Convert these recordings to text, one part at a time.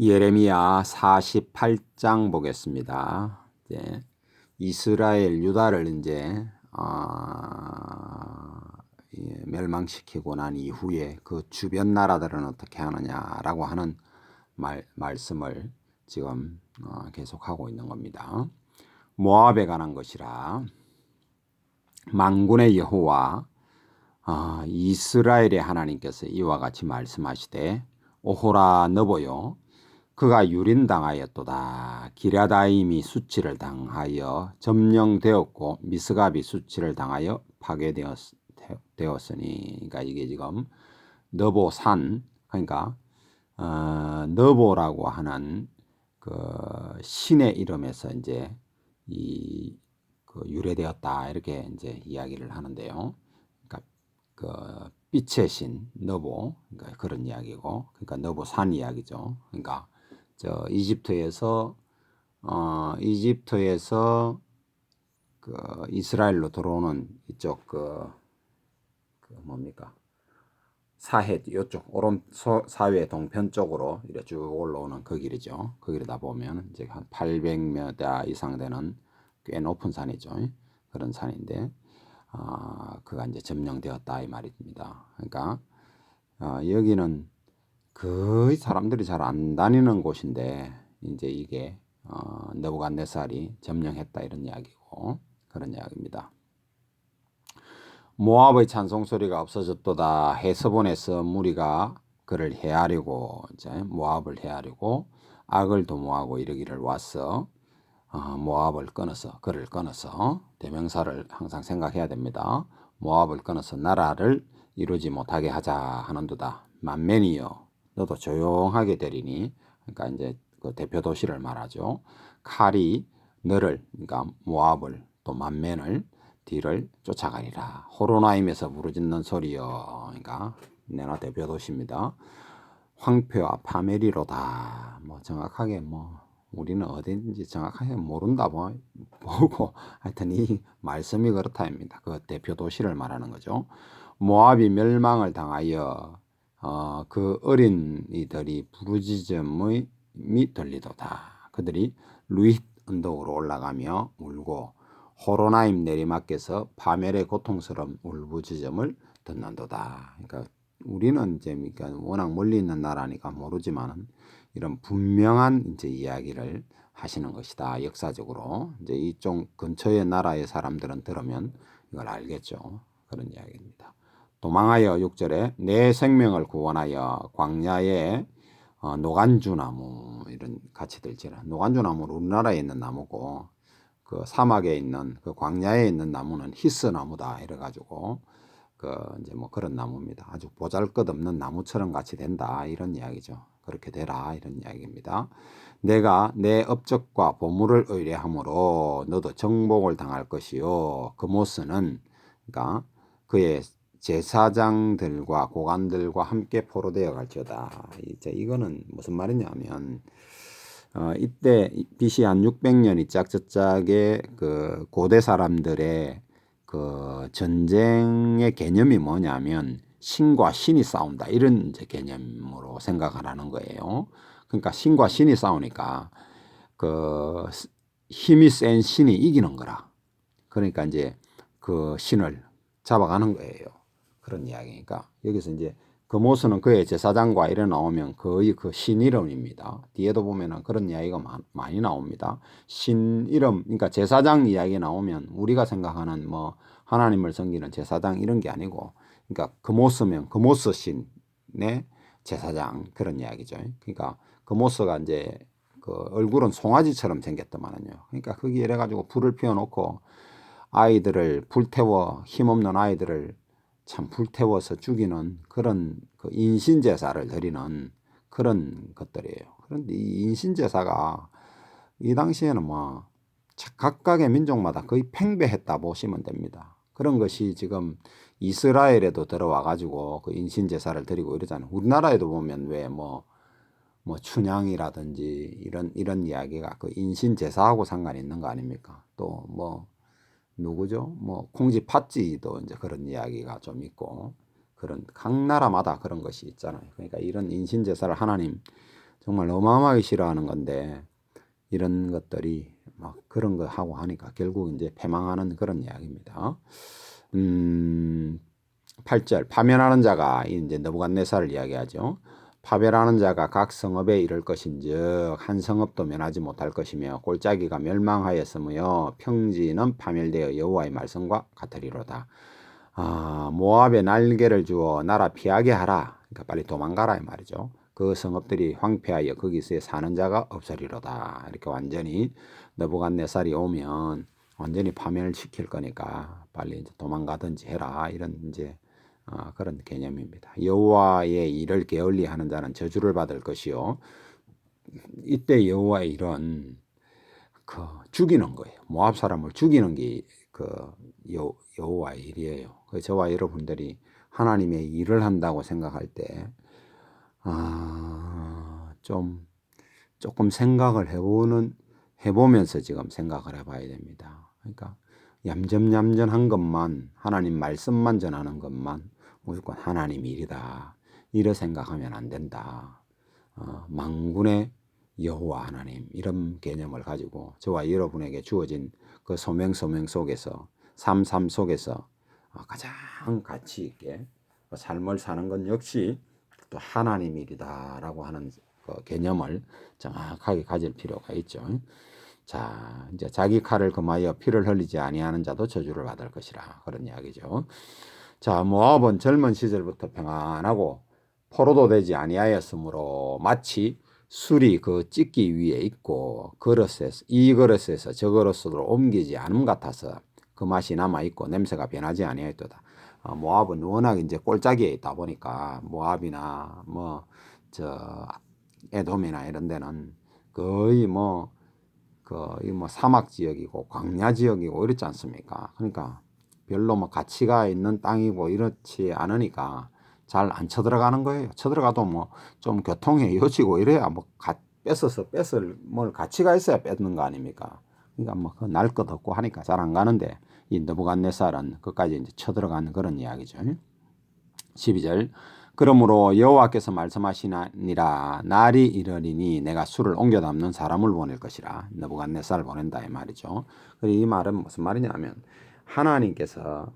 예레미야 48장 보겠습니다. 이제 이스라엘 유다를 이제 멸망시키고 난 이후에 그 주변 나라들은 어떻게 하느냐라고 하는 말씀을 지금 계속하고 있는 겁니다. 모압에 관한 것이라. 만군의 여호와 이스라엘의 하나님께서 이와 같이 말씀하시되, 오호라 너보여, 그가 유린당하였도다. 기랴다임이 수치를 당하여 점령되었고 미스갑이 수치를 당하여 파괴되었으니. 그러니까 이게 지금 너보산, 그러니까 너보라고 하는 그 신의 이름에서 이제 그 유래되었다, 이렇게 이제 이야기를 하는데요. 그러니까 그 빛의 신 너보, 그러니까 그런 이야기고, 그러니까 너보산 이야기죠. 그러니까 저 이집트에서 그 이스라엘로 들어오는 이쪽 그 뭡니까, 사해 이쪽 오른 사회 동편 쪽으로 이렇게 쭉 올라오는 그 길이죠. 그 길이다 보면 이제 한 800m 이상 되는 꽤 높은 산이죠. 그런 산인데 그가 이제 점령되었다 이 말입니다. 그러니까 여기는 거의 사람들이 잘 안 다니는 곳인데 이제 이게 느부갓네살이 점령했다 이런 이야기고, 그런 이야기입니다. 모압의 찬송 소리가 없어졌도다. 헤스본에서 무리가 그를 해하려고, 이제 모압을 해하려고 악을 도모하고 이르기를 왔어. 모압을 끊어서, 그를 끊어서, 대명사를 항상 생각해야 됩니다. 모압을 끊어서 나라를 이루지 못하게 하자 하는도다. 만면이여 너도 조용하게 되리니. 그러니까 이제 그 대표 도시를 말하죠. 칼이 너를, 그러니까 모압을, 또 만면을, 뒤를 쫓아가리라. 호로나임에서 부르짖는 소리여. 그러니까 내나 대표 도시입니다. 황폐와 파메리로다. 뭐 정확하게 우리는 어딘지 정확하게 모른다 보고 하여튼 이 말씀이 그렇다입니다. 그 대표 도시를 말하는 거죠. 모압이 멸망을 당하여 그 어린이들이 부르짖음이 들리도다. 그들이 루잇 언덕으로 올라가며 울고 호로나임 내리막에서 파멜의 고통스러운 울부짖음을 듣는도다. 그러니까 우리는 이제 그러니까 워낙 멀리 있는 나라니까 모르지만은 이런 분명한 이제 이야기를 하시는 것이다. 역사적으로 이제 이쪽 근처의 나라의 사람들은 들으면 이걸 알겠죠. 그런 이야기입니다. 도망하여 6절에 내 생명을 구원하여 광야에 노간주나무, 이런 같이 들지라. 노간주나무는 우리나라에 있는 나무고 그 사막에 있는 그 광야에 있는 나무는 히스나무다 이래가지고 그 이제 그런 나무입니다. 아주 보잘것없는 나무처럼 같이 된다 이런 이야기죠. 그렇게 되라 이런 이야기입니다. 내가 내 업적과 보물을 의뢰함으로 너도 정복을 당할 것이요 그모스는, 그러니까 그의 제사장들과 고관들과 함께 포로되어 갈지어다. 이제 이거는 무슨 말이냐면 이때 BC 한 600년이 짝짝짝의 그 고대 사람들의 그 전쟁의 개념이 뭐냐면 신과 신이 싸운다 이런 이제 개념으로 생각을 하는 거예요. 그러니까 신과 신이 싸우니까 그 힘이 센 신이 이기는 거라. 그러니까 이제 그 신을 잡아가는 거예요. 그런 이야기니까 여기서 이제 그모스는 그의 제사장과 이래 나오면 거의 그 신 이름입니다. 뒤에도 보면은 그런 이야기가 많이 나옵니다. 신 이름, 그러니까 제사장 이야기 나오면 우리가 생각하는 하나님을 섬기는 제사장 이런 게 아니고, 그러니까 그모스면 그모스 신의 제사장 그런 이야기죠. 그러니까 그모스가 이제 그 얼굴은 송아지처럼 생겼더만요. 그러니까 거기 이래 가지고 불을 피워놓고 아이들을 불태워, 힘없는 아이들을 참 불태워서 죽이는 그런 그 인신제사를 드리는 그런 것들이에요. 그런데 이 인신제사가 이 당시에는 각각의 민족마다 거의 팽배했다 보시면 됩니다. 그런 것이 지금 이스라엘에도 들어와 가지고 그 인신제사를 드리고 이러잖아요. 우리나라에도 보면 왜 춘향이라든지 이런 이야기가 그 인신제사하고 상관이 있는 거 아닙니까? 또 누구죠? 콩쥐 팥쥐도 이제 그런 이야기가 좀 있고, 그런 각 나라마다 그런 것이 있잖아요. 그러니까 이런 인신제사를 하나님 정말 어마어마하게 싫어하는 건데 이런 것들이 막 그런 거 하고 하니까 결국 이제 패망하는 그런 이야기입니다. 8절 파멸하는 자가 이제 느부갓네살을 이야기하죠. 파멸하는 자가 각 성읍에 이를 것인즉 한 성읍도 면하지 못할 것이며 골짜기가 멸망하였으며 평지는 파멸되어 여호와의 말씀과 같으리로다. 모압에 날개를 주어 나라 피하게 하라. 그러니까 빨리 도망가라 이 말이죠. 그 성읍들이 황폐하여 거기서 사는 자가 없으리로다. 이렇게 완전히 느부갓네살이 오면 완전히 파멸을 시킬 거니까 빨리 이제 도망가든지 해라. 이런 이제 그런 개념입니다. 여호와의 일을 게을리하는 자는 저주를 받을 것이요. 이때 여호와의 일은 그 죽이는 거예요. 모압 사람을 죽이는 게 그 여호와의 일이에요. 그 저와 여러분들이 하나님의 일을 한다고 생각할 때 조금 생각을 해보면서 지금 생각을 해봐야 됩니다. 그러니까 얌전얌전한 것만 하나님 말씀만 전하는 것만 무조건 하나님 일이다. 이래 생각하면 안 된다. 만군의 여호와 하나님 이런 개념을 가지고 저와 여러분에게 주어진 그 소명 속에서 삶 속에서 가장 가치 있게 삶을 사는 건 역시 또 하나님 일이다라고 하는 그 개념을 정확하게 가질 필요가 있죠. 자, 이제 자기 칼을 금하여 피를 흘리지 아니하는 자도 저주를 받을 것이라 그런 이야기죠. 자, 모압은 젊은 시절부터 평안하고 포로도 되지 아니하였으므로 마치 술이 그 찢기 위에 있고 이 그릇에서 저 그릇으로 옮기지 않음 같아서 그 맛이 남아 있고 냄새가 변하지 아니하였도다. 모압은 워낙 이제 골짜기에 있다 보니까 모압이나 저 에돔이나 이런 데는 거의 거의 사막 지역이고 광야 지역이고 이렇지 않습니까? 그러니까 별로 가치가 있는 땅이고 이렇지 않으니까 잘 안 쳐들어가는 거예요. 쳐들어가도 좀 교통에 이어지고 이래야 뺏을 가치가 있어야 뺏는 거 아닙니까? 그러니까 날 것 없고 하니까 잘 안 가는데 이 느부갓네살은 끝까지 이제 쳐들어가는 그런 이야기죠. 12절 그러므로 여호와께서 말씀하시니라 날이 이르리니 내가 술을 옮겨 담는 사람을 보낼 것이라. 느부갓네살을 보낸다 이 말이죠. 이 말은 무슨 말이냐면 하나님께서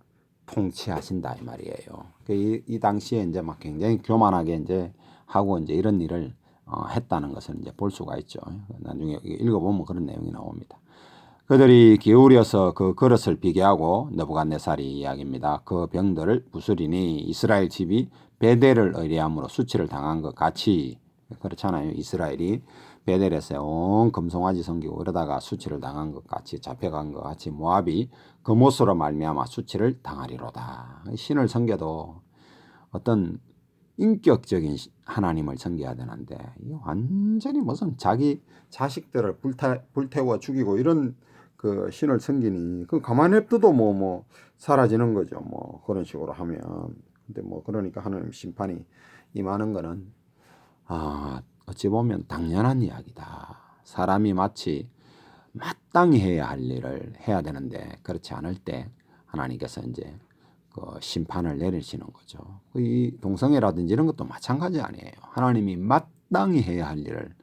통치하신다 이 말이에요. 이 당시에 이제 굉장히 교만하게 이제 하고 이제 이런 일을 했다는 것을 이제 볼 수가 있죠. 나중에 읽어보면 그런 내용이 나옵니다. 그들이 기울여서 그 그릇을 비게 하고 느부갓네살이 이야기입니다. 그 병들을 부수리니 이스라엘 집이 베델을 의뢰함으로 수치를 당한 것 같이 그렇잖아요. 이스라엘이 베델에서 온 금송아지 섬기고 이러다가 수치를 당한 것 같이 잡혀간 것 같이 모압이 그 못으로 말미암아 수치를 당하리로다. 신을 섬겨도 어떤 인격적인 하나님을 섬겨야 되는데 완전히 무슨 자기 자식들을 불태워 죽이고 이런 그 신을 섬기니 그 가만히 냅둬도 사라지는 거죠. 그런 식으로 하면. 근데 그러니까 하나님 심판이 임하는 거는 어찌 보면 당연한 이야기다. 사람이 마치 마땅히 해야 할 일을 해야 되는데 그렇지 않을 때 하나님께서 이제 그 심판을 내리시는 거죠. 이 동성애라든지 이런 것도 마찬가지 아니에요. 하나님이 마땅히 해야 할 일을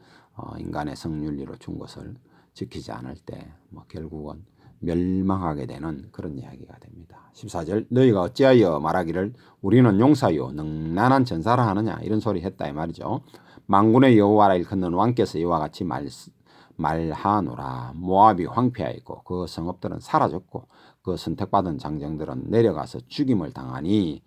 인간의 성윤리로 준 것을 지키지 않을 때 결국은 멸망하게 되는 그런 이야기가 됩니다. 14절 너희가 어찌하여 말하기를 우리는 용사요 능란한 전사라 하느냐 이런 소리 했다 이 말이죠. 만군의 여호와라 일컫는 왕께서 이와 같이 말하노라. 모압이 황폐하였고 그 성읍들은 사라졌고 그 선택받은 장정들은 내려가서 죽임을 당하니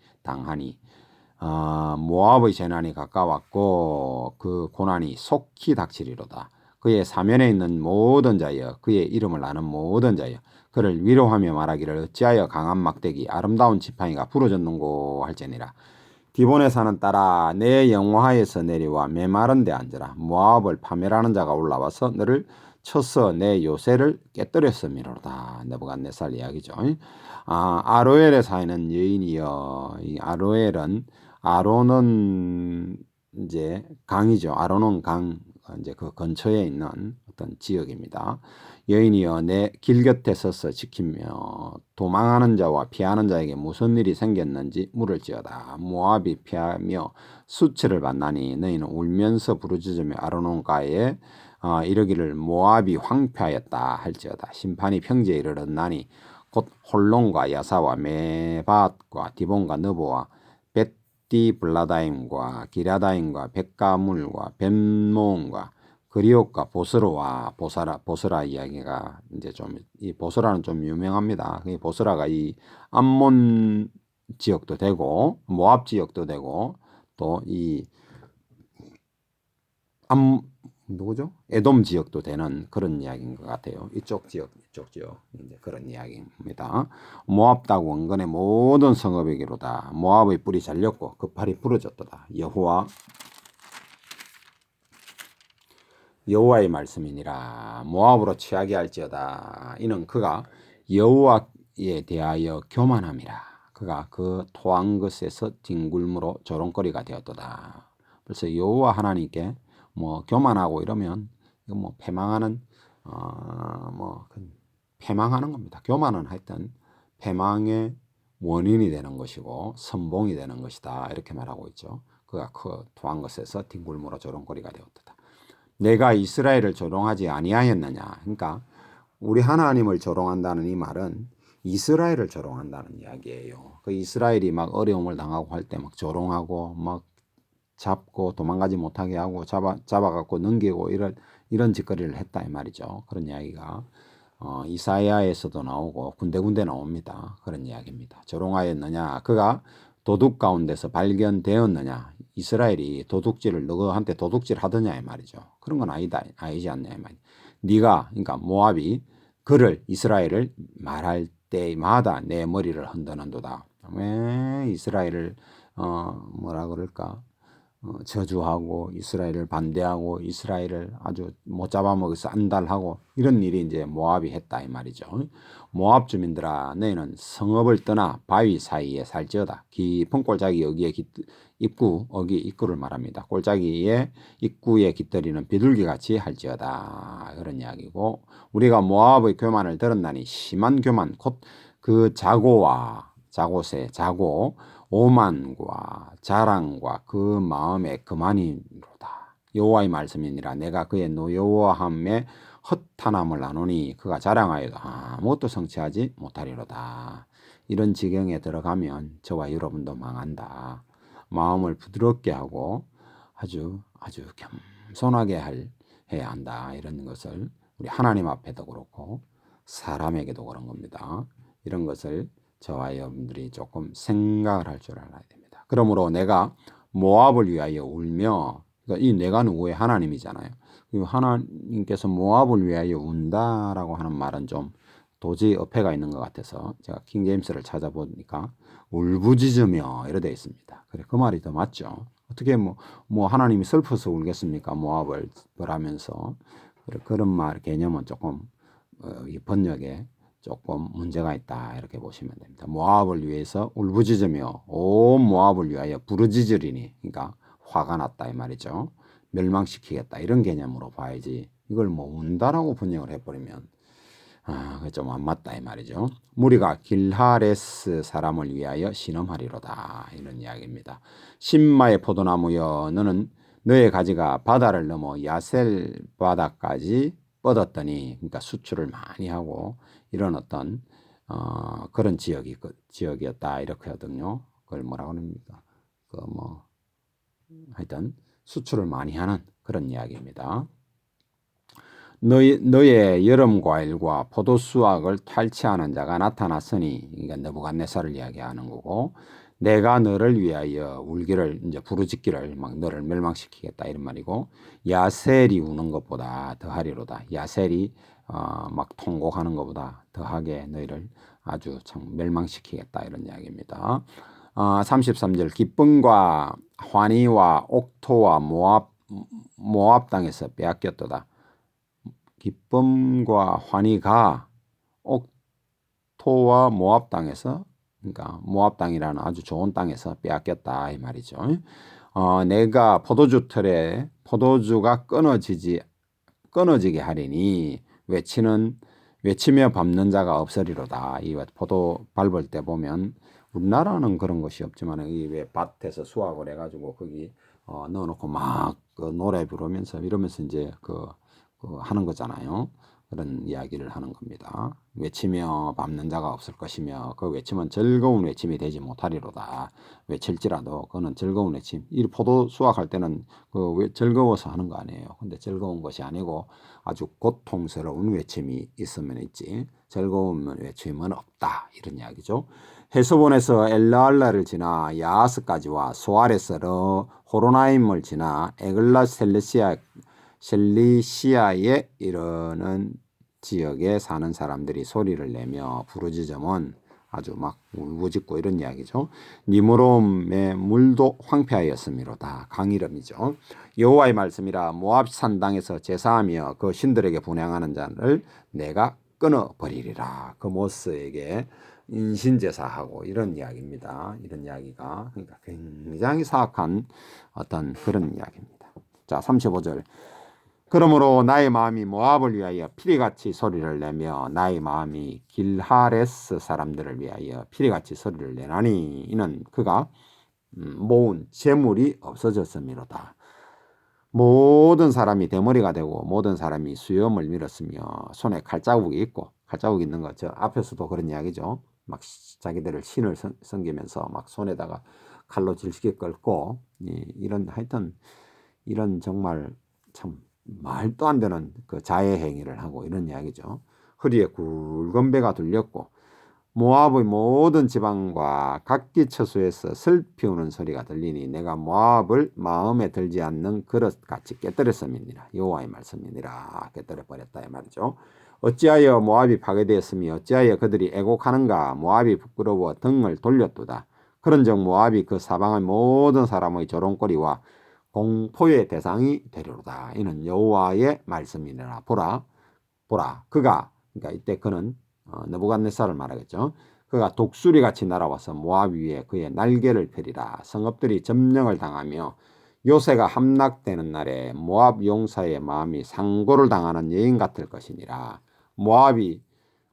모압의 재난이 가까웠고 그 고난이 속히 닥치리로다. 그의 사면에 있는 모든 자여 그의 이름을 아는 모든 자여 그를 위로하며 말하기를 어찌하여 강한 막대기 아름다운 지팡이가 부러졌는고 할지니라. 디본에 사는 딸아 내 영화에서 내려와 메마른 데 앉으라. 모압을 파멸하는 자가 올라와서 너를 쳐서 내 요새를 깨뜨렸음이로다. 느부갓네살 이야기죠. 아로엘에 사는 여인이여. 이 아론은 이제 강이죠. 아론은 강 이제 그 근처에 있는 어떤 지역입니다. 여인이여 내 길 곁에 서서 지키며 도망하는 자와 피하는 자에게 무슨 일이 생겼는지 물을지어다. 모압이 피하며 수치를 받나니 너희는 울면서 부르짖으며 아르논가에 이르기를 모압이 황폐하였다 할지어다. 심판이 평지에 이르렀나니 곧 홀론과 야사와 메밧과 디본과 느보와 벳디블라다임과 기라다임과 벳가물과 벳모온과 그리옥과 보스로와 보스라 이야기가 이제 좀 이 보스라는 좀 유명합니다. 이 보스라가 이 암몬 지역도 되고 모압 지역도 되고 또 이 누구죠? 에돔 지역도 되는 그런 이야기인 것 같아요. 이쪽 지역 이제 그런 이야기입니다. 모압 다 원근의 모든 성읍이기로다. 모압의 뿔이 잘렸고 그 팔이 부러졌도다. 여호와의 말씀이니라. 모압으로 취하게 할지어다. 이는 그가 여호와에 대하여 교만함이라. 그가 그 토한 것에서 뒹굴므로 조롱거리가 되었도다. 그래서 여호와 하나님께 뭐 교만하고 이러면 이거 뭐 패망하는 패망하는 겁니다. 교만은 하여튼 패망의 원인이 되는 것이고 선봉이 되는 것이다. 이렇게 말하고 있죠. 그가 그 토한 것에서 뒹굴므로 조롱거리가 되었도다. 내가 이스라엘을 조롱하지 아니하였느냐. 그러니까 우리 하나님을 조롱한다는 이 말은 이스라엘을 조롱한다는 이야기예요. 그 이스라엘이 막 어려움을 당하고 할 때 막 조롱하고 막 잡고 도망가지 못하게 하고 잡아갖고 넘기고 이런 짓거리를 했다 이 말이죠. 그런 이야기가 이사야에서도 나오고 군데군데 나옵니다. 그런 이야기입니다. 조롱하였느냐. 그가 도둑 가운데서 발견되었느냐. 이스라엘이 도둑질을 너한테 도둑질 하더냐 이 말이죠. 그런 건 아니지 않냐 이 말이죠. 네가 그러니까 모압이 그를 이스라엘을 말할 때마다 내 머리를 흔드는도다. 왜 이스라엘을 뭐라 그럴까? 저주하고 이스라엘을 반대하고 이스라엘을 아주 못 잡아먹어서 안달하고 이런 일이 이제 모압이 했다 이 말이죠. 모압 주민들아 너희는 성읍을 떠나 바위 사이에 살지어다. 깊은 골짜기 여기에 입구를 말합니다. 골짜기에 입구에 깃들이는 비둘기같이 할지어다. 그런 이야기고 우리가 모압의 교만을 들었나니 심한 교만 곧 그 자고새 오만과 자랑과 그 마음의 그만이로다. 여호와의 말씀이니라. 내가 그의 노여워함에 허탄함을 나누니 그가 자랑하여도 아무것도 성취하지 못하리로다. 이런 지경에 들어가면 저와 여러분도 망한다. 마음을 부드럽게 하고 아주 겸손하게 해야 한다. 이런 것을 우리 하나님 앞에도 그렇고 사람에게도 그런 겁니다. 이런 것을 저와 여러분들이 조금 생각을 할 줄 알아야 됩니다. 그러므로 내가 모압을 위하여 울며, 그러니까 이 내가 누구의 하나님이잖아요. 하나님께서 모압을 위하여 운다라고 하는 말은 좀 도저히 어폐가 있는 것 같아서 제가 킹제임스를 찾아보니까 울부짖으며 이래 되어 있습니다. 그래 그 말이 더 맞죠. 어떻게 뭐 하나님이 슬퍼서 울겠습니까? 모압을 벌하면서. 그런 말 개념은 조금 이 번역에 조금 문제가 있다 이렇게 보시면 됩니다. 모압을 위해서 울부짖으며 온 모압을 위하여 부르짖으리니, 그러니까 화가 났다 이 말이죠. 멸망시키겠다 이런 개념으로 봐야지 이걸 뭐 운다라고 번역을 해버리면 그게 좀 안 맞다 이 말이죠. 무리가 길하레스 사람을 위하여 신음하리로다 이런 이야기입니다. 신마의 포도나무여 너는 너의 가지가 바다를 넘어 야셀 바다까지 뻗었더니, 그러니까 수출을 많이 하고 이런 어떤 그런 지역이었다 이렇게 하거든요. 그걸 뭐라고 합니까? 하여튼 수출을 많이 하는 그런 이야기입니다. 너의 여름 과일과 포도 수확을 탈취하는 자가 나타났으니, 그러니까 느부갓네살을 이야기하는 거고, 내가 너를 위하여 울기를 이제 부르짖기를 막 너를 멸망시키겠다 이런 말이고, 야셀이 우는 것보다 더하리로다. 야셀이 막 통곡하는 것보다 더하게 너희를 아주 참 멸망시키겠다 이런 이야기입니다. 33절 기쁨과 환희와 옥토와 모압 땅에서 빼앗겼도다. 기쁨과 환희가 옥토와 모압 땅에서, 그러니까 모압 땅이라는 아주 좋은 땅에서 빼앗겼다 이 말이죠. 내가 포도주 틀에 포도주가 끊어지게 하리니 외치며 밟는 자가 없으리로다. 이 포도 밟을 때 보면 우리나라는 그런 것이 없지만 이 왜 밭에서 수확을 해가지고 거기 넣어놓고 막 그 노래 부르면서 이러면서 이제 그 하는 거잖아요. 그런 이야기를 하는 겁니다. 외치며 밟는 자가 없을 것이며 그 외침은 즐거운 외침이 되지 못하리로다. 외칠지라도 그는 즐거운 외침. 이 포도 수확할 때는 즐거워서 하는 거 아니에요. 근데 즐거운 것이 아니고 아주 고통스러운 외침이 있으면 있지 즐거운 외침은 없다. 이런 이야기죠. 헤스본에서 엘라알라를 지나 야하스까지와 소아레스로 호로나임을 지나 에글라 셀리시아에 이르는 지역에 사는 사람들이 소리를 내며 부르짖으면 아주 막 울부짖고 이런 이야기죠. 니므롬의 물도 황폐하였음이로다. 강이름이죠. 여호와의 말씀이라 모압 산당에서 제사하며 그 신들에게 분향하는 자를 내가 끊어버리리라. 그 모스에게 인신제사하고 이런 이야기입니다. 이런 이야기가 그러니까 굉장히 사악한 어떤 그런 이야기입니다. 자, 35절. 그러므로 나의 마음이 모압을 위하여 피리같이 소리를 내며 나의 마음이 길하레스 사람들을 위하여 피리같이 소리를 내나니 이는 그가 모은 재물이 없어졌음이로다. 모든 사람이 대머리가 되고 모든 사람이 수염을 밀었으며 손에 칼자국이 있고 칼자국 있는 거 저 앞에서도 그런 이야기죠. 막 자기들을 신을 섬기면서 막 손에다가 칼로 질식게 끓고 이런 하여튼 이런 정말 참 말도 안 되는 그 자해 행위를 하고 이런 이야기죠. 허리에 굵은 배가 둘렸고 모압의 모든 지방과 각기 처소에서 슬피 우는 소리가 들리니 내가 모압을 마음에 들지 않는 그릇같이 깨뜨렸음이니라. 여호와의 말씀이니라. 깨뜨려 버렸다 이 말이죠. 어찌하여 모압이 파괴되었으며 어찌하여 그들이 애곡하는가. 모압이 부끄러워 등을 돌렸도다. 그런즉 모압이 그 사방의 모든 사람의 조롱거리와 공포의 대상이 되리로다. 이는 여호와의 말씀이니라. 보라 그가 그러니까 이때 그는 느부갓네살을 말하겠죠. 그가 독수리같이 날아와서 모압 위에 그의 날개를 펴리라. 성읍들이 점령을 당하며 요새가 함락되는 날에 모압 용사의 마음이 상고를 당하는 여인 같을 것이니라. 모압이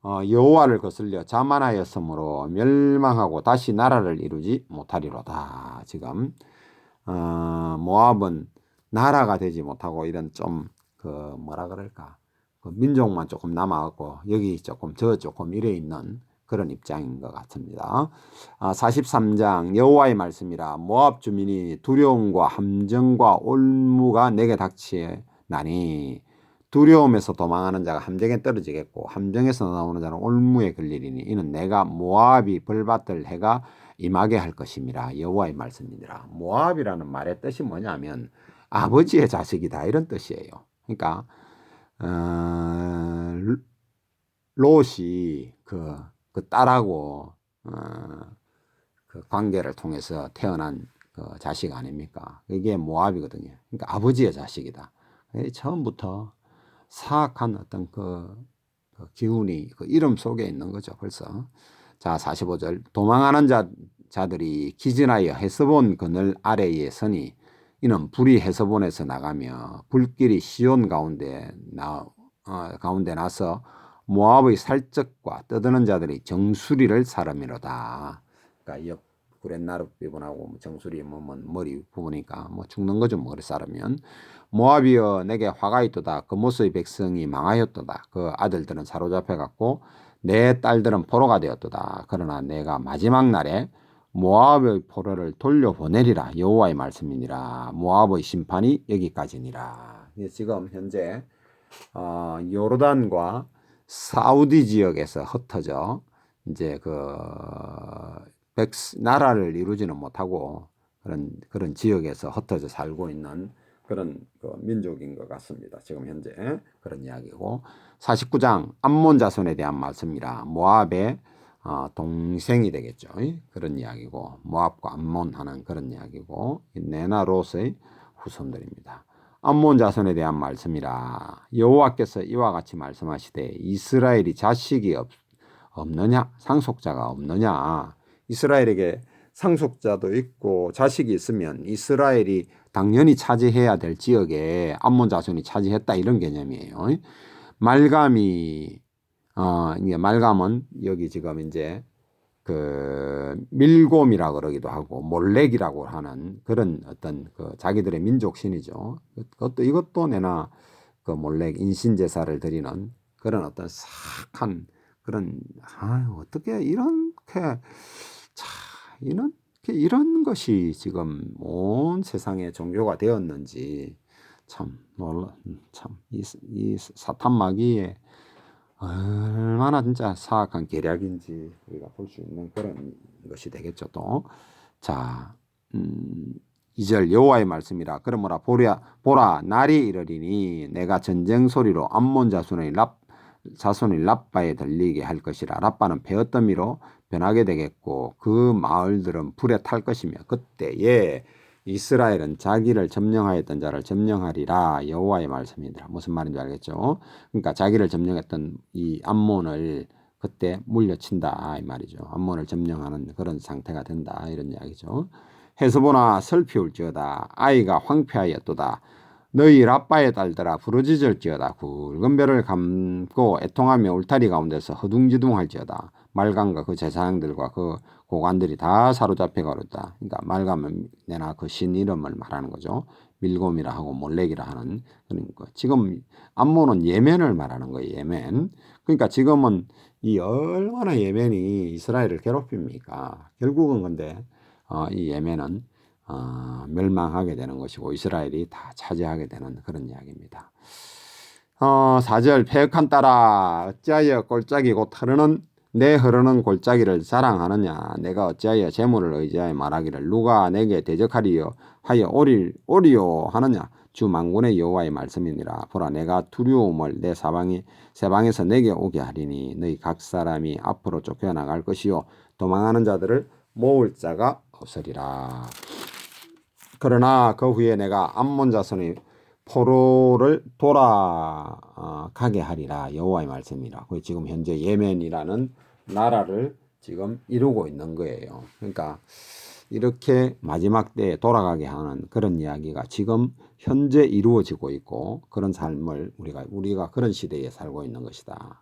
여호와를 거슬려 자만하였으므로 멸망하고 다시 나라를 이루지 못하리로다. 지금 모압은 나라가 되지 못하고 이런 좀 그 뭐라 그럴까 그 민족만 조금 남아갖고 여기 조금 저 조금 이래 있는 그런 입장인 것 같습니다. 43장 여호와의 말씀이라. 모압 주민이 두려움과 함정과 올무가 내게 닥치나니 두려움에서 도망하는 자가 함정에 떨어지겠고 함정에서 나오는 자는 올무에 걸리리니 이는 내가 모압이 벌받을 해가 임하게 할 것임이라. 여호와의 말씀이니라. 모압이라는 말의 뜻이 뭐냐면 아버지의 자식이다 이런 뜻이에요. 그러니까 롯이 그 딸하고 그 관계를 통해서 태어난 그 자식 아닙니까? 이게 모압이거든요. 그러니까 아버지의 자식이다. 처음부터 사악한 어떤 그 기운이 그 이름 속에 있는 거죠. 벌써. 자, 45절. 도망하는 자들이 기진하여 헤스본 그늘 아래에 서니 이는 불이 헤스본에서 나가며 불길이 시온 가운데 나서 모압의 살적과 떠드는 자들이 정수리를 사름이로다. 그러니까 옆 구렛나루 부분하고 정수리 머리 부분이니까 뭐 죽는 거죠. 머리 사르면. 모압이여 내게 화가 있도다. 그 모스의 백성이 망하였도다. 그 아들들은 사로잡혀 갔고 내 딸들은 포로가 되었도다. 그러나 내가 마지막 날에 모압의 포로를 돌려보내리라. 여호와의 말씀이니라. 모압의 심판이 여기까지니라. 지금 현재 요르단과 사우디 지역에서 흩어져 이제 나라를 이루지는 못하고 그런 지역에서 흩어져 살고 있는 그런 민족인 것 같습니다. 지금 현재 그런 이야기고 49장 암몬 자손에 대한 말씀이라. 모압의 동생이 되겠죠. 그런 이야기고 모압과 암몬 하는 그런 이야기고 네나 롯의 후손들입니다. 암몬 자손에 대한 말씀이라. 여호와께서 이와 같이 말씀하시되 이스라엘이 자식이 없느냐 상속자가 없느냐. 이스라엘에게 상속자도 있고 자식이 있으면 이스라엘이 당연히 차지해야 될 지역에 암몬 자손이 차지했다 이런 개념이에요. 말감이 이게 말감은 여기 지금 이제 그 밀곰이라 그러기도 하고 몰렉이라고 하는 그런 어떤 그 자기들의 민족 신이죠. 이것도 내나 그 몰렉 인신 제사를 드리는 그런 어떤 싹한 그런 어떻게 이렇게 자 이런 것이 지금 온 세상의 종교가 되었는지 참 놀라 이 사탄 마귀의 얼마나 진짜 사악한 계략인지 우리가 볼 수 있는 그런 것이 되겠죠. 또 자, 2절 여호와의 말씀이라 그러므로 보라 날이 이르리니 내가 전쟁 소리로 암몬 자손의 랍바에 들리게 할 것이라. 랍바는 베어더미로 변하게 되겠고 그 마을들은 불에 탈 것이며 그때에 이스라엘은 자기를 점령하였던 자를 점령하리라. 여호와의 말씀이더라. 무슨 말인지 알겠죠? 그러니까 자기를 점령했던 이 암몬을 그때 물려친다 이 말이죠. 암몬을 점령하는 그런 상태가 된다 이런 이야기죠. 헤스보나 슬피울지어다 아이가 황폐하였도다. 너희 랍바의 딸들아 부르짖을지어다. 굵은 배를 감고 애통하며 울타리 가운데서 허둥지둥할지어다. 말감과 그 제사장들과 그 고관들이 다 사로잡혀 가렸다. 그러니까 말감은 내나 그 신 이름을 말하는 거죠. 밀곰이라 하고 몰렉이라 하는 그런 거. 지금 암몬은 예멘을 말하는 거예요. 예멘. 그러니까 지금은 이 얼마나 예멘이 이스라엘을 괴롭힙니까? 결국은 근데 이 예멘은 멸망하게 되는 것이고 이스라엘이 다 차지하게 되는 그런 이야기입니다. 4절 패역한 딸아 어찌하여 골짜기 곧 흐르는 골짜기를 자랑하느냐. 내가 어찌하여 재물을 의지하여 말하기를 누가 내게 대적하리요 하여 오리요 하느냐. 주 만군의 여호와의 말씀이니라. 보라 내가 두려움을 내 사방에서 내게 오게 하리니 너희 각 사람이 앞으로 쫓겨나갈 것이요 도망하는 자들을 모을 자가 없으리라. 그러나 그 후에 내가 암몬 자손의 포로를 돌아가게 하리라. 여호와의 말씀이라. 지금 현재 예멘이라는 나라를 지금 이루고 있는 거예요. 그러니까 이렇게 마지막 때에 돌아가게 하는 그런 이야기가 지금 현재 이루어지고 있고 그런 삶을 우리가 그런 시대에 살고 있는 것이다.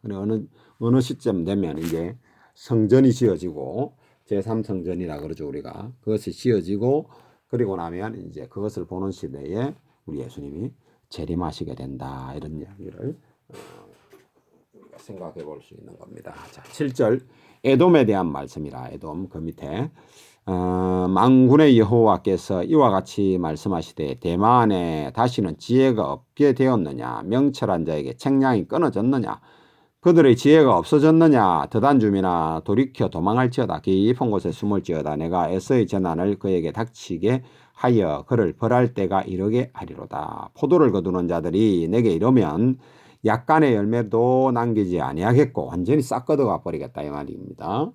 어느 시점 되면 이제 성전이 지어지고 제3성전이라 그러죠. 우리가 그것이 지어지고 그리고 나면 이제 그것을 보는 시대에 우리 예수님이 재림하시게 된다. 이런 이야기를 생각해 볼 수 있는 겁니다. 자, 7절 에돔에 대한 말씀이라. 에돔 그 밑에 만군의 여호와께서 이와 같이 말씀하시되 대만에 다시는 지혜가 없게 되었느냐. 명철한 자에게 책량이 끊어졌느냐. 그들의 지혜가 없어졌느냐. 드단 주민아 돌이켜 도망할지어다. 깊은 곳에 숨을지어다. 내가 에서의 재난을 그에게 닥치게 하여 그를 벌할 때가 이르게 하리로다. 포도를 거두는 자들이 내게 이르면 약간의 열매도 남기지 아니하겠고 완전히 싹 걷어가 버리겠다 이 말입니다.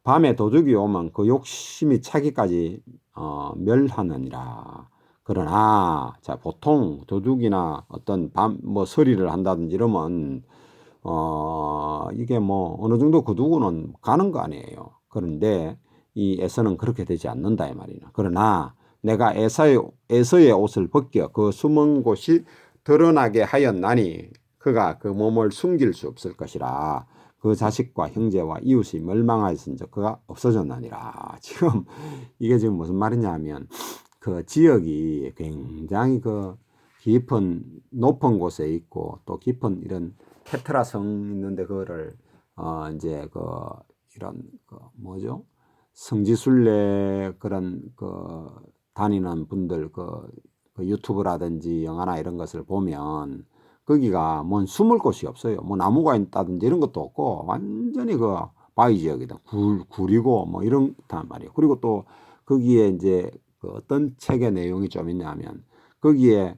밤에 도둑이 오면 그 욕심이 차기까지 멸하느니라. 그러나 자 보통 도둑이나 어떤 서리를 한다든지 이러면 이게 뭐 어느 정도 거두고는 가는 거 아니에요. 그런데 이 에서는 그렇게 되지 않는다 이 말이야. 그러나 내가 에서의 옷을 벗겨 그 숨은 곳이 드러나게 하였나니 그가 그 몸을 숨길 수 없을 것이라. 그 자식과 형제와 이웃이 멸망하였은즉 그가 없어졌나니라. 지금 이게 지금 무슨 말이냐 하면 그 지역이 굉장히 그 깊은 높은 곳에 있고 또 깊은 이런 페트라성 있는데 그거를 이제 그 이런 그 뭐죠? 성지순례 그런 그 다니는 분들 그 유튜브라든지 영화나 이런 것을 보면 거기가 뭔 숨을 곳이 없어요. 뭐 나무가 있다든지 이런 것도 없고 완전히 그 바위 지역이다. 굴이고 뭐 이런단 말이에요. 그리고 또 거기에 이제 그 어떤 책의 내용이 좀 있냐면 거기에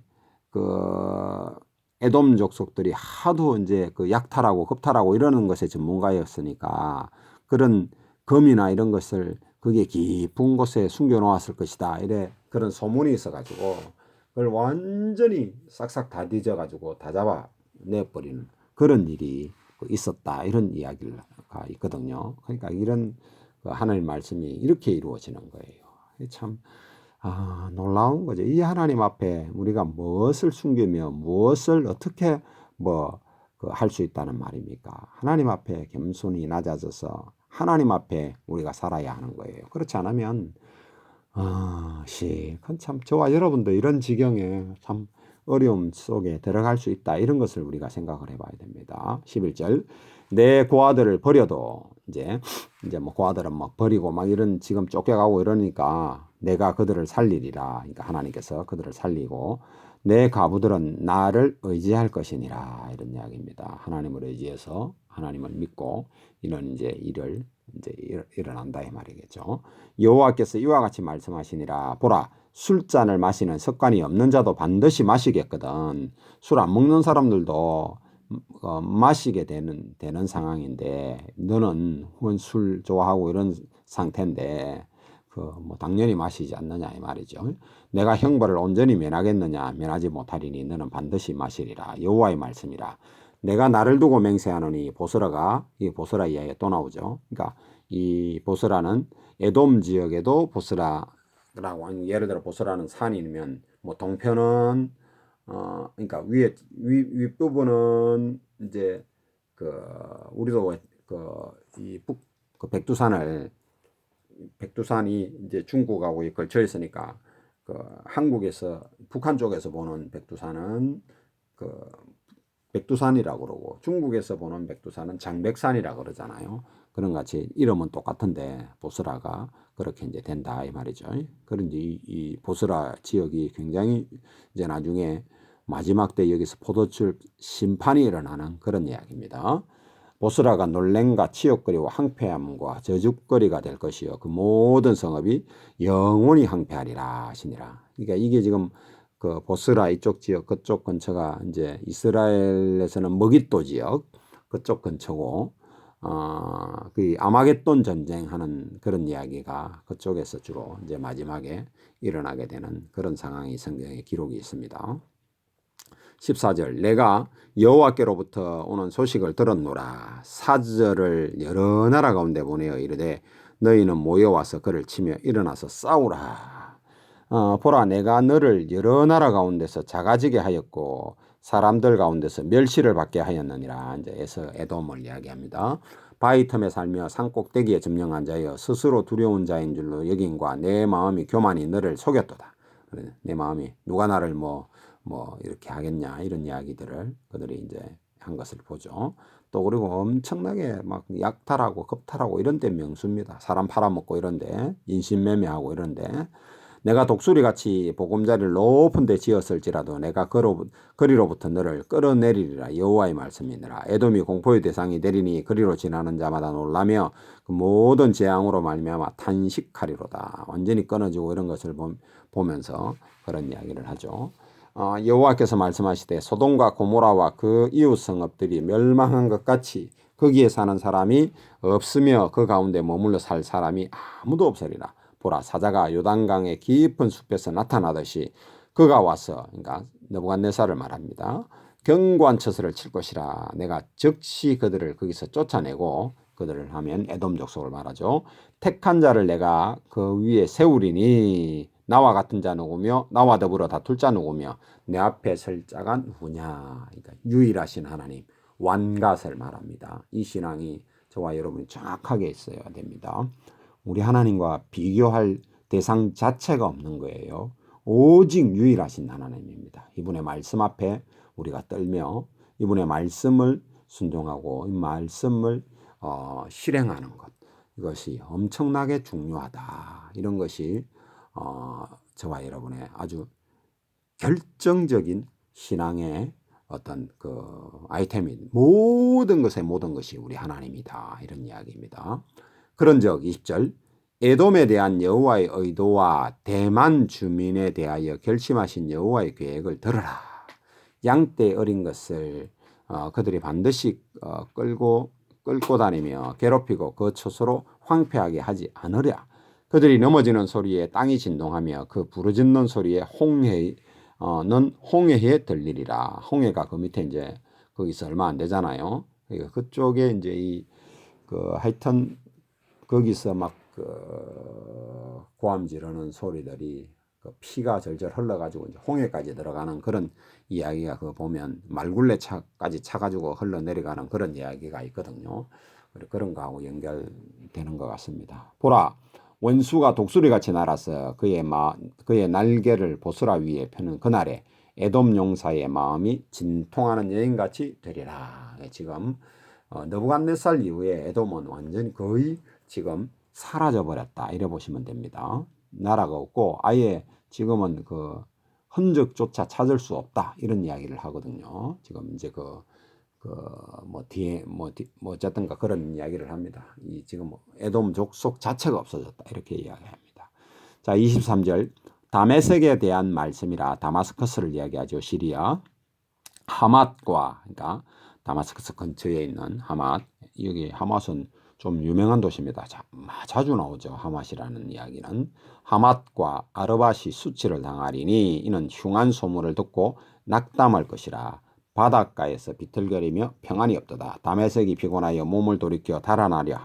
그 에돔 족속들이 하도 이제 그 약탈하고 겁탈하고 이러는 것에 전문가였으니까 그런 검이나 이런 것을 그게 깊은 곳에 숨겨 놓았을 것이다. 이래 그런 소문이 있어가지고 그걸 완전히 싹싹 다 뒤져가지고 다 잡아내버리는 그런 일이 있었다. 이런 이야기가 있거든요. 그러니까 이런 그 하나님 말씀이 이렇게 이루어지는 거예요. 참 놀라운 거죠. 이 하나님 앞에 우리가 무엇을 숨기며 무엇을 어떻게 뭐 할 수 있다는 말입니까? 하나님 앞에 겸손히 낮아져서 하나님 앞에 우리가 살아야 하는 거예요. 그렇지 않으면 참 저와 여러분도 이런 지경에 참 어려움 속에 들어갈 수 있다. 이런 것을 우리가 생각을 해봐야 됩니다. 11절 내 고아들을 버려도 이제 뭐 고아들은 막 버리고 막 이런 지금 쫓겨가고 이러니까 내가 그들을 살리리라. 그러니까 하나님께서 그들을 살리고 내 가부들은 나를 의지할 것이니라. 이런 이야기입니다. 하나님을 의지해서 하나님을 믿고 이런 이제 일을 이제 일어난다 이 말이겠죠. 여호와께서 이와 같이 말씀하시니라. 보라, 술잔을 마시는 습관이 없는 자도 반드시 마시겠거든. 술 안 먹는 사람들도 마시게 되는 상황인데 너는 혹은 술 좋아하고 이런 상태인데 뭐 당연히 마시지 않느냐 이 말이죠. 내가 형벌을 온전히 면하겠느냐? 면하지 못하리니 너는 반드시 마시리라. 여호와의 말씀이라. 내가 나를 두고 맹세하노니 보스라가 이 보스라 이야기가 또 나오죠. 그러니까 이 보스라는 에돔 지역에도 보스라라고 예를 들어 보스라는 산이면 뭐 동편은 그러니까 윗부분은 이제 우리도 그 백두산이 이제 중국하고 걸쳐 있으니까 한국에서 북한 쪽에서 보는 백두산은 백두산이라고 그러고 중국에서 보는 백두산은 장백산이라고 그러잖아요. 그런 같이 이름은 똑같은데 보스라가 그렇게 이제 된다 이 말이죠. 그런지 이 보스라 지역이 굉장히 이제 나중에 마지막 때 여기서 포도주 심판이 일어나는 그런 이야기입니다. 보스라가 놀랭과 치욕거리와 항폐함과 저주거리가 될 것이요 그 모든 성읍이 영원히 항폐하리라 하시니라. 그러니까 이게 지금 그 보스라 이쪽 지역 그쪽 근처가 이제 이스라엘에서는 머깃도 지역 그쪽 근처고 그 아마겟돈 전쟁하는 그런 이야기가 그쪽에서 주로 이제 마지막에 일어나게 되는 그런 상황이 성경에 기록이 있습니다. 14절 내가 여호와께로부터 오는 소식을 들었노라. 사절을 여러 나라 가운데 보내어 이르되 너희는 모여와서 그를 치며 일어나서 싸우라. 보라 내가 너를 여러 나라 가운데서 작아지게 하였고 사람들 가운데서 멸시를 받게 하였느니라. 이제 에돔을 이야기합니다. 바위 틈에 살며 산 꼭대기에 점령한 자여 스스로 두려운 자인 줄로 여긴과 내 마음이 교만이 너를 속였도다. 내 마음이 누가 나를 뭐 이렇게 하겠냐 이런 이야기들을 그들이 이제 한 것을 보죠. 또 그리고 엄청나게 막 약탈하고 겁탈하고 이런 데 명수입니다. 사람 팔아먹고 이런데 인신매매하고 이런데 내가 독수리같이 보금자리를 높은 데 지었을지라도 내가 거리로부터 너를 끌어내리리라. 여호와의 말씀이니라. 에돔이 공포의 대상이 되리니 거리로 지나는 자마다 놀라며 그 모든 재앙으로 말미암아 탄식하리로다. 완전히 끊어지고 이런 것을 보면서 그런 이야기를 하죠. 여호와께서 말씀하시되 소돔과 고모라와 그 이웃 성읍들이 멸망한 것 같이 거기에 사는 사람이 없으며 그 가운데 머물러 살 사람이 아무도 없으리라. 보라 사자가 요단강의 깊은 숲에서 나타나듯이 그가 와서 그러니까 느부갓네살을 말합니다. 견고한 처소를 칠 것이라. 내가 즉시 그들을 거기서 쫓아내고 그들을 하면 에돔 족속을 말하죠. 택한 자를 내가 그 위에 세우리니 나와 같은 자 누구며 나와 더불어 다툴 자 누구며 내 앞에 설 자가 누구냐. 그러니까 유일하신 하나님 완갓을 말합니다. 이 신앙이 저와 여러분이 정확하게 있어야 됩니다. 우리 하나님과 비교할 대상 자체가 없는 거예요. 오직 유일하신 하나님입니다. 이분의 말씀 앞에 우리가 떨며 이분의 말씀을 순종하고 이 말씀을 실행하는 것 이것이 엄청나게 중요하다. 이런 것이 저와 여러분의 아주 결정적인 신앙의 어떤 그 아이템인 모든 것이 우리 하나님이다. 이런 이야기입니다. 그런즉 20절 에돔에 대한 여호와의 의도와 대만 주민에 대하여 결심하신 여호와의 계획을 들으라. 양떼 어린 것을 그들이 반드시 끌고 다니며 괴롭히고 그 처소로 황폐하게 하지 않으랴. 그들이 넘어지는 소리에 땅이 진동하며 그 부르짖는 소리에 홍해는 홍해에 들리리라. 홍해가 그 밑에 이제 거기서 얼마 안 되잖아요. 그러니까 그쪽에 이제 하여튼 거기서 막 고함 지르는 소리들이 그 피가 절절 흘러가지고 이제 홍해까지 들어가는 그런 이야기가 그 보면 말굴레 차까지 차가지고 흘러내려가는 그런 이야기가 있거든요. 그런 거하고 연결되는 것 같습니다. 보라, 원수가 독수리같이 날아서 그의 날개를 보스라 위에 펴는 그날에 에돔 용사의 마음이 진통하는 여인같이 되리라. 지금 느부갓네살 이후에 에돔은 완전히 거의 지금 사라져 버렸다 이래 보시면 됩니다. 나라가 없고 아예 지금은 그 흔적조차 찾을 수 없다 이런 이야기를 하거든요. 지금 이제 어쨌든가 그런 이야기를 합니다. 이 지금 에돔 족속 자체가 없어졌다 이렇게 이야기합니다. 자, 23절 다메섹에 대한 말씀이라. 다마스커스를 이야기하죠. 시리아 하맛과, 그러니까 다마스커스 근처에 있는 하맛, 여기 하맛은 좀 유명한 도시입니다. 자주 나오죠. 하맛이라는 이야기는. 하맛과 아르밧이 수치를 당하리니 이는 흉한 소문을 듣고 낙담할 것이라. 바닷가에서 비틀거리며 평안이 없도다. 다메섹이 피곤하여 몸을 돌이켜 달아나려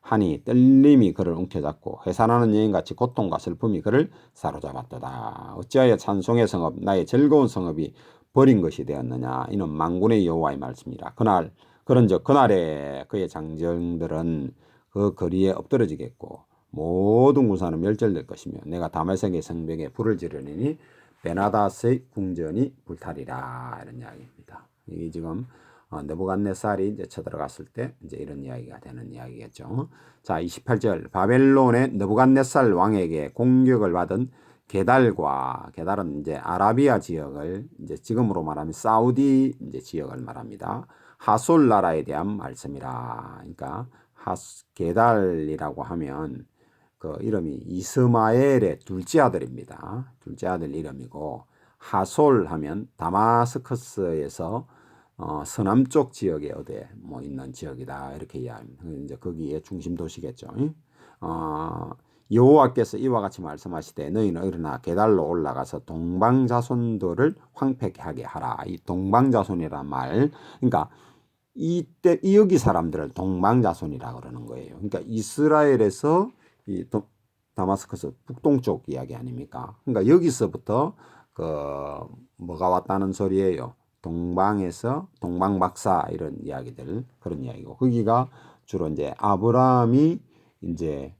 하니 떨림이 그를 움켜잡고 회산하는 여인같이 고통과 슬픔이 그를 사로잡았도다. 어찌하여 찬송의 성읍 나의 즐거운 성읍이 버린 것이 되었느냐. 이는 만군의 여호와의 말씀이라. 그런즉 그날에 그의 장정들은 그 거리에 엎드러지겠고 모든 군사는 멸절될 것이며 내가 다메섹의 성벽에 불을 지르니 베나닷의 궁전이 불타리라. 이런 이야기입니다. 이게 지금 느부갓네살이 이제 쳐들어갔을 때 이제 이런 이야기가 되는 이야기겠죠. 자, 28절 바벨론의 느부갓네살 왕에게 공격을 받은 게달은 이제 아라비아 지역을 이제 지금으로 말하면 사우디 이제 지역을 말합니다. 하솔 나라에 대한 말씀이라. 그러니까 게달이라고 하면 그 이름이 이스마엘의 둘째 아들입니다. 둘째 아들 이름이고 하솔 하면 다마스커스에서 서남쪽 지역에 어디에 있는 지역이다 이렇게 이야기합니다. 이제 거기에 중심 도시겠죠. 여호와께서 이와 같이 말씀하시되 너희는 일어나 게달로 올라가서 동방 자손들을 황폐하게 하라. 이 동방 자손이란 말, 그러니까 이때 여기 사람들을 동방 자손이라 그러는 거예요. 그러니까 이스라엘에서 이 다마스커스 북동쪽 이야기 아닙니까? 그러니까 여기서부터 뭐가 왔다는 소리예요. 동방에서 동방박사 이런 이야기들 그런 이야기고 거기가 주로 이제 아브라함이 이제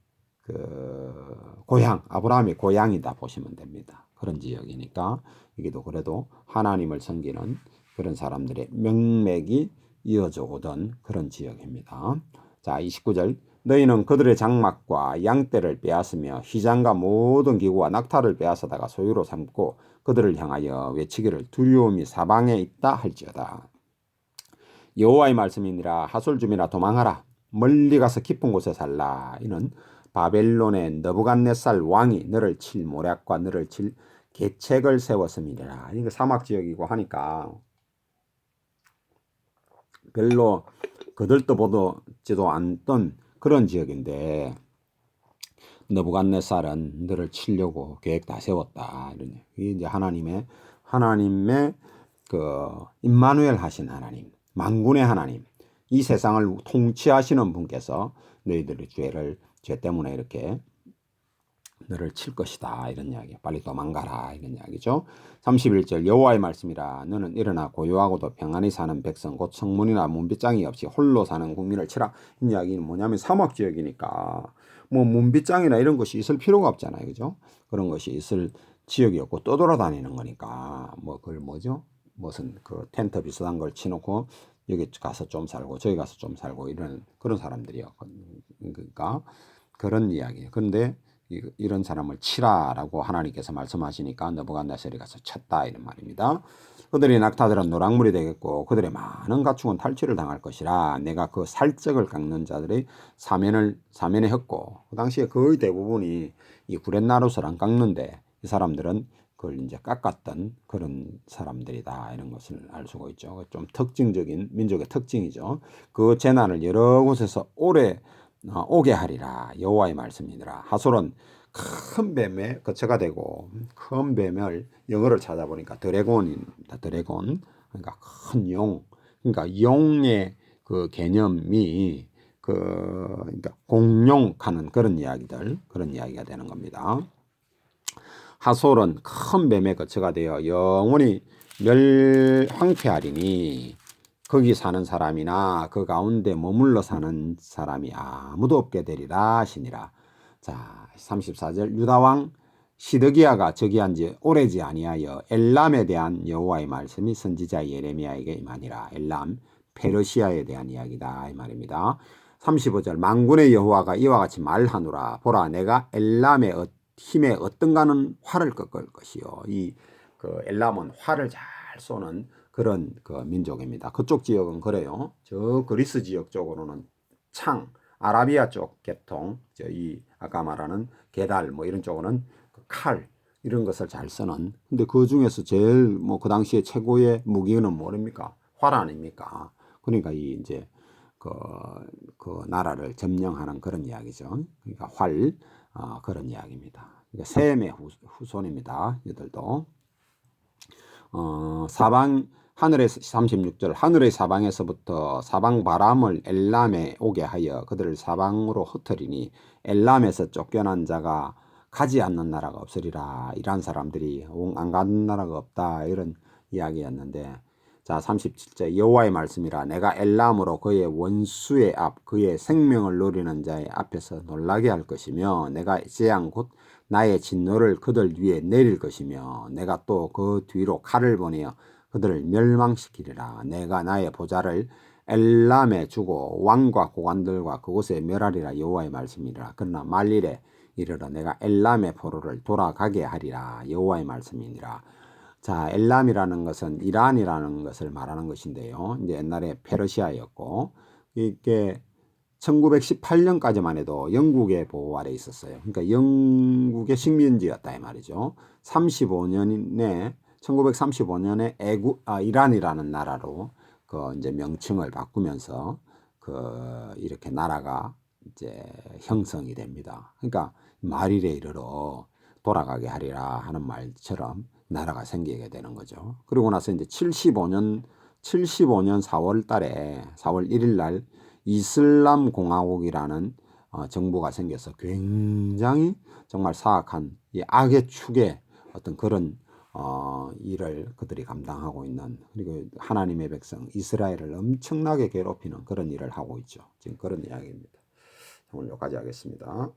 아브라함의 고향이다 보시면 됩니다. 그런 지역이니까 여기도 그래도 하나님을 섬기는 그런 사람들의 명맥이 이어져 오던 그런 지역입니다. 자, 29절 너희는 그들의 장막과 양떼를 빼앗으며 휘장과 모든 기구와 낙타를 빼앗아다가 소유로 삼고 그들을 향하여 외치기를 두려움이 사방에 있다 할지어다. 여호와의 말씀이니라. 하솔줌이라 도망하라. 멀리 가서 깊은 곳에 살라. 이는 바벨론의 느부갓네살 왕이 너를 칠 모략과 너를 칠 계책을 세웠음이니라. 이거 사막 지역이고 하니까 별로 거들떠보지도 않던 그런 지역인데 느부갓네살은 너를 치려고 계획 다 세웠다. 이게 이제 하나님의 임마누엘 하신 하나님, 만군의 하나님, 이 세상을 통치하시는 분께서 너희들의 죄 때문에 이렇게 너를 칠 것이다. 이런 이야기. 빨리 도망가라. 이런 이야기죠. 31절 여호와의 말씀이라. 너는 일어나 고요하고도 평안히 사는 백성 곧 성문이나 문빗장이 없이 홀로 사는 국민을 치라. 이 이야기는 뭐냐면 사막 지역이니까 문빗장이나 이런 것이 있을 필요가 없잖아요. 그죠? 그런 것이 있을 지역이 없고 떠돌아다니는 거니까 그걸 무슨 텐트 비슷한 걸 치놓고 여기 가서 좀 살고 저기 가서 좀 살고 이런 그런 사람들이요. 그러니까 그런 이야기예요. 그런데 이런 사람을 치라라고 하나님께서 말씀하시니까 느부갓네살이 가서 쳤다 이런 말입니다. 그들의 낙타들은 노랑물이 되겠고 그들의 많은 가축은 탈취를 당할 것이라. 내가 그 살적을 깎는 자들의 사면에 했고 그 당시에 거의 대부분이 이 구렛나룻을 깎는데 이 사람들은 그걸 이제 깎았던 그런 사람들이다 이런 것을 알 수가 있죠. 좀 특징적인 민족의 특징이죠. 그 재난을 여러 곳에서 오게 하리라. 여호와의 말씀이니라. 하솔은 큰 뱀의 거처가 되고 큰 뱀을 영어를 찾아보니까 드래곤입니다. 드래곤. 그러니까 큰 용. 그러니까 용의 그 개념이 그러니까 공룡하는 그런 이야기들, 그런 이야기가 되는 겁니다. 하솔은 큰 뱀의 거처가 되어 영원히 황폐하리니 거기 사는 사람이나 그 가운데 머물러 사는 사람이 아무도 없게 되리라 하시니라. 자, 34절 유다왕 시드기야가 즉위한 지 오래지 아니하여 엘람에 대한 여호와의 말씀이 선지자 예레미야에게 임하니라. 엘람, 페르시아에 대한 이야기다 이 말입니다. 35절 만군의 여호와가 이와 같이 말하노라. 보라 내가 엘람의 힘에 어떤가는 활을 꺾을 것이요. 그 엘람은 활을 잘 쏘는 그런 그 민족입니다. 그쪽 지역은 그래요. 저 그리스 지역 쪽으로는 창, 아라비아 쪽 계통, 아까 말하는 게달 뭐 이런 쪽으로는 칼 이런 것을 잘 쓰는. 근데 그 중에서 제일 뭐 그 당시에 최고의 무기는 뭐랍니까? 활 아닙니까? 그러니까 이제 그 나라를 점령하는 그런 이야기죠. 그러니까 활 그런 이야기입니다. 그러니까 셈의 후손입니다. 이들도 사방 하늘의 36절 하늘의 사방에서부터 사방 바람을 엘람에 오게 하여 그들을 사방으로 흩으리니 엘람에서 쫓겨난 자가 가지 않는 나라가 없으리라. 이란 사람들이 안 가는 나라가 없다 이런 이야기였는데 자 37절 여호와의 말씀이라 내가 엘람으로 그의 원수의 앞 그의 생명을 노리는 자의 앞에서 놀라게 할 것이며 내가 재앙 곧 나의 진노를 그들 위에 내릴 것이며 내가 또 그 뒤로 칼을 보내어 그들을 멸망시키리라. 내가 나의 보좌를 엘람에 주고 왕과 고관들과 그곳에 멸하리라. 여호와의 말씀이라. 그러나 말일에 이르러 내가 엘람의 포로를 돌아가게 하리라. 여호와의 말씀이니라. 자, 엘람이라는 것은 이란이라는 것을 말하는 것인데요. 이제 옛날에 페르시아였고 이게 1918년까지만 해도 영국의 보호 아래 있었어요. 그러니까 영국의 식민지였다 이 말이죠. 1935년에 이란이라는 나라로 그 이제 명칭을 바꾸면서 이렇게 나라가 이제 형성이 됩니다. 그러니까 말일에 이르러 돌아가게 하리라 하는 말처럼 나라가 생기게 되는 거죠. 그리고 나서 이제 75년 4월 달에 4월 1일 날 이슬람 공화국이라는 정부가 생겨서 굉장히 정말 사악한 이 악의 축의 어떤 그런 일을 그들이 감당하고 있는 그리고 하나님의 백성 이스라엘을 엄청나게 괴롭히는 그런 일을 하고 있죠. 지금 그런 이야기입니다. 오늘 여기까지 하겠습니다.